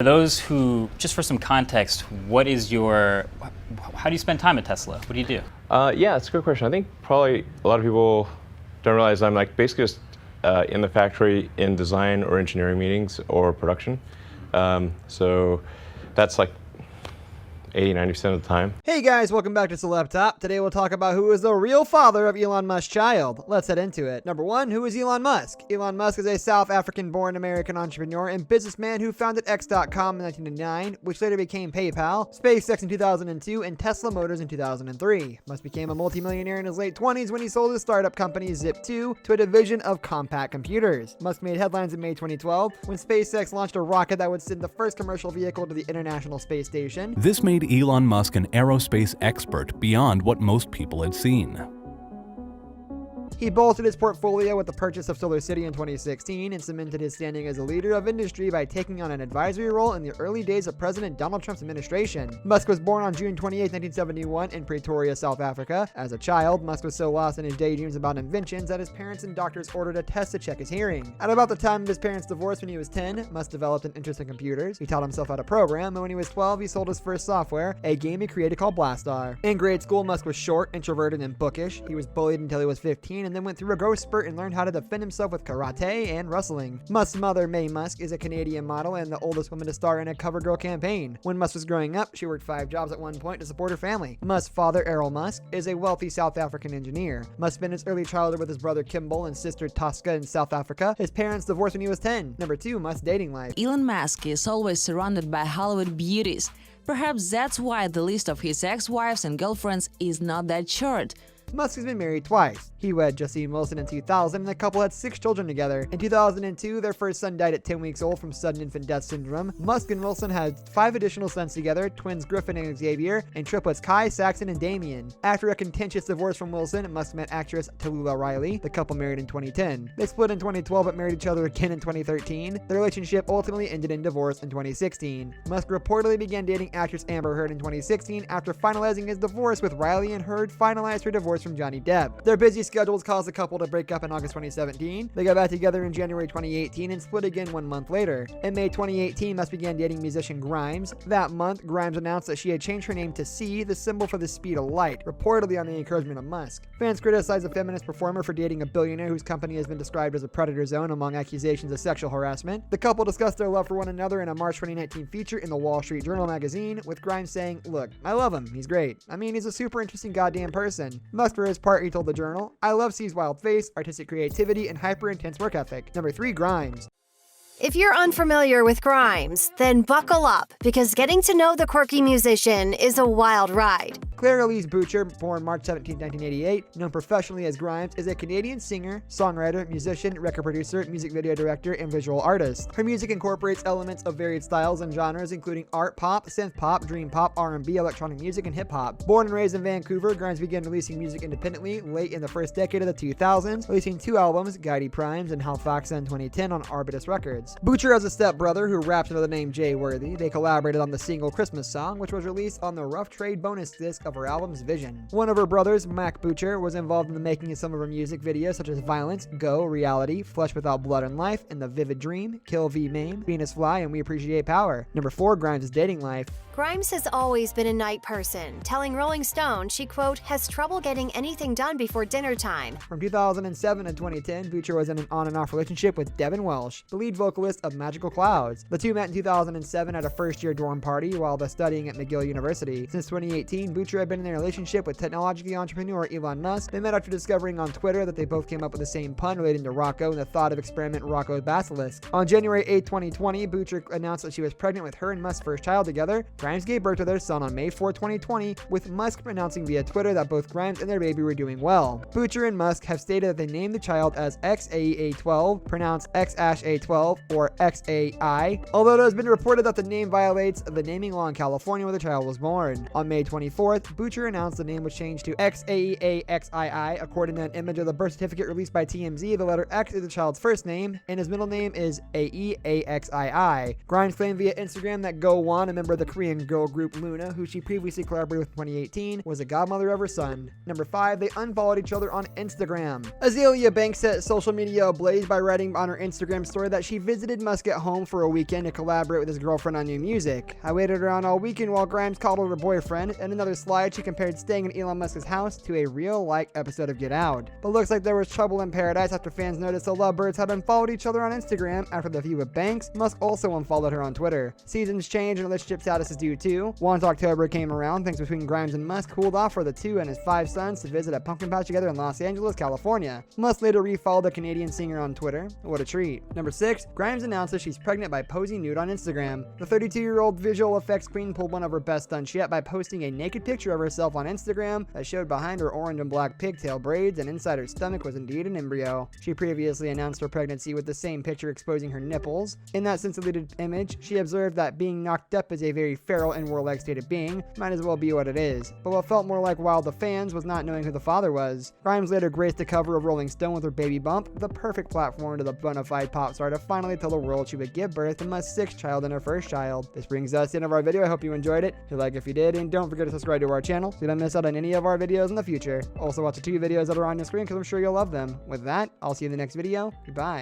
For those who, just for some context, how do you spend time at Tesla? What do you do? Yeah, it's a good question. I think probably a lot of people don't realize I'm like basically just in the factory in design or engineering meetings or production. So that's like 80-90% of the time. Hey guys, welcome back to CelebTop. Today we'll talk about who is the real father of Elon Musk's child. Let's head into it. Number 1, who is Elon Musk? Elon Musk is a South African-born American entrepreneur and businessman who founded X.com in 1999, which later became PayPal, SpaceX in 2002, and Tesla Motors in 2003. Musk became a multimillionaire in his late 20s when he sold his startup company Zip2 to a division of Compaq Computers. Musk made headlines in May 2012 when SpaceX launched a rocket that would send the first commercial vehicle to the International Space Station. This made Elon Musk an aerospace expert beyond what most people had seen. He bolstered his portfolio with the purchase of SolarCity in 2016 and cemented his standing as a leader of industry by taking on an advisory role in the early days of President Donald Trump's administration. Musk was born on June 28, 1971 in Pretoria, South Africa. As a child, Musk was so lost in his daydreams about inventions that his parents and doctors ordered a test to check his hearing. At about the time of his parents' divorce when he was 10, Musk developed an interest in computers. He taught himself how to program, and when he was 12, he sold his first software, a game he created called Blastar. In grade school, Musk was short, introverted, and bookish. He was bullied until he was 15 and then went through a growth spurt and learned how to defend himself with karate and wrestling. Musk's mother, Mae Musk, is a Canadian model and the oldest woman to star in a CoverGirl campaign. When Musk was growing up, she worked 5 jobs at one point to support her family. Musk's father, Errol Musk, is a wealthy South African engineer. Musk spent his early childhood with his brother Kimball and sister Tosca in South Africa. His parents divorced when he was 10. Number 2, Musk's dating life. Elon Musk is always surrounded by Hollywood beauties. Perhaps that's why the list of his ex-wives and girlfriends is not that short. Musk has been married twice. He wed Justine Wilson in 2000, and the couple had 6 children together. In 2002, their first son died at 10 weeks old from sudden infant death syndrome. Musk and Wilson had 5 additional sons together, twins Griffin and Xavier, and triplets Kai, Saxon, and Damien. After a contentious divorce from Wilson, Musk met actress Tallulah Riley. The couple married in 2010. They split in 2012 but married each other again in 2013. Their relationship ultimately ended in divorce in 2016. Musk reportedly began dating actress Amber Heard in 2016 after finalizing his divorce, with Riley and Heard finalized her divorce from Johnny Depp. Their busy schedules caused the couple to break up in August 2017. They got back together in January 2018 and split again 1 month later. In May 2018, Musk began dating musician Grimes. That month, Grimes announced that she had changed her name to C, the symbol for the speed of light, reportedly on the encouragement of Musk. Fans criticized the feminist performer for dating a billionaire whose company has been described as a predator zone among accusations of sexual harassment. The couple discussed their love for one another in a March 2019 feature in the Wall Street Journal magazine, with Grimes saying, "Look, I love him. He's great. I mean, he's a super interesting goddamn person." Musk, for his part, he told the Journal, "I love C's wild face, artistic creativity, and hyper-intense work ethic." Number 3, Grimes. If you're unfamiliar with Grimes, then buckle up, because getting to know the quirky musician is a wild ride. Claire Elise Boucher, born March 17, 1988, known professionally as Grimes, is a Canadian singer, songwriter, musician, record producer, music video director, and visual artist. Her music incorporates elements of varied styles and genres, including art pop, synth pop, dream pop, R&B, electronic music, and hip hop. Born and raised in Vancouver, Grimes began releasing music independently late in the first decade of the 2000s, releasing 2 albums, Guidey Primes and Halifax in 2010 on Arbutus Records. Boucher has a stepbrother who raps under the name Jay Worthy. They collaborated on the single Christmas Song, which was released on the Rough Trade bonus disc of her album's Vision. One of her brothers, Mac Boucher, was involved in the making of some of her music videos such as Violence, Go, Reality, Flesh Without Blood and Life, and The Vivid Dream, Kill V Maim, Venus Fly, and We Appreciate Power. Number 4, Grimes' dating life. Grimes has always been a night person, telling Rolling Stone she, quote, has trouble getting anything done before dinner time. From 2007 to 2010, Boucher was in an on and off relationship with Devin Welsh, the lead vocalist of Magical Clouds. The two met in 2007 at a first-year dorm party while studying at McGill University. Since 2018, Boucher had been in a relationship with technology entrepreneur Elon Musk. They met after discovering on Twitter that they both came up with the same pun relating to Rocco and the thought of experiment Rocco's Basilisk. On January 8, 2020, Boucher announced that she was pregnant with her and Musk's first child together. Grimes gave birth to their son on May 4, 2020, with Musk announcing via Twitter that both Grimes and their baby were doing well. Boucher and Musk have stated that they named the child as XAA12, pronounced XA12 or XAI, although it has been reported that the name violates the naming law in California where the child was born. On May 24th, Butcher announced the name was changed to XAEAXII. According to an image of the birth certificate released by TMZ, the letter X is the child's first name, and his middle name is AEAXII. Grimes claimed via Instagram that Go Won, a member of the Korean girl group Luna, who she previously collaborated with in 2018, was the godmother of her son. Number 5, they unfollowed each other on Instagram. Azealia Banks set social media ablaze by writing on her Instagram story that she visited Musk at home for a weekend to collaborate with his girlfriend on new music. I waited around all weekend while Grimes called her boyfriend. In another slide, she compared staying in Elon Musk's house to a real-like episode of Get Out. But looks like there was trouble in paradise after fans noticed the lovebirds had unfollowed each other on Instagram after the feud with Banks. Musk also unfollowed her on Twitter. Seasons change and relationship status is due too. Once October came around, things between Grimes and Musk cooled off for the two and his 5 sons to visit a pumpkin patch together in Los Angeles, California. Musk later refollowed the Canadian singer on Twitter. What a treat. Number 6, Grimes announces she's pregnant by posing nude on Instagram. The 32-year-old visual effects queen pulled one of her best stunts yet by posting a naked picture of herself on Instagram that showed behind her orange and black pigtail braids and inside her stomach was indeed an embryo. She previously announced her pregnancy with the same picture exposing her nipples. In that since deleted image, she observed that being knocked up is a very feral and warlike state of being. Might as well be what it is. But what felt more like wild to fans was not knowing who the father was. Grimes later graced the cover of Rolling Stone with her baby bump, the perfect platform to the bona fide pop star to finally tell the world she would give birth to Musk's 6th child and her first child. This brings us to the end of our video. I hope you enjoyed it. Hit like if you did, and don't forget to subscribe to our channel so you don't miss out on any of our videos in the future. Also watch the 2 videos that are on your screen because I'm sure you'll love them. With that, I'll see you in the next video. Goodbye.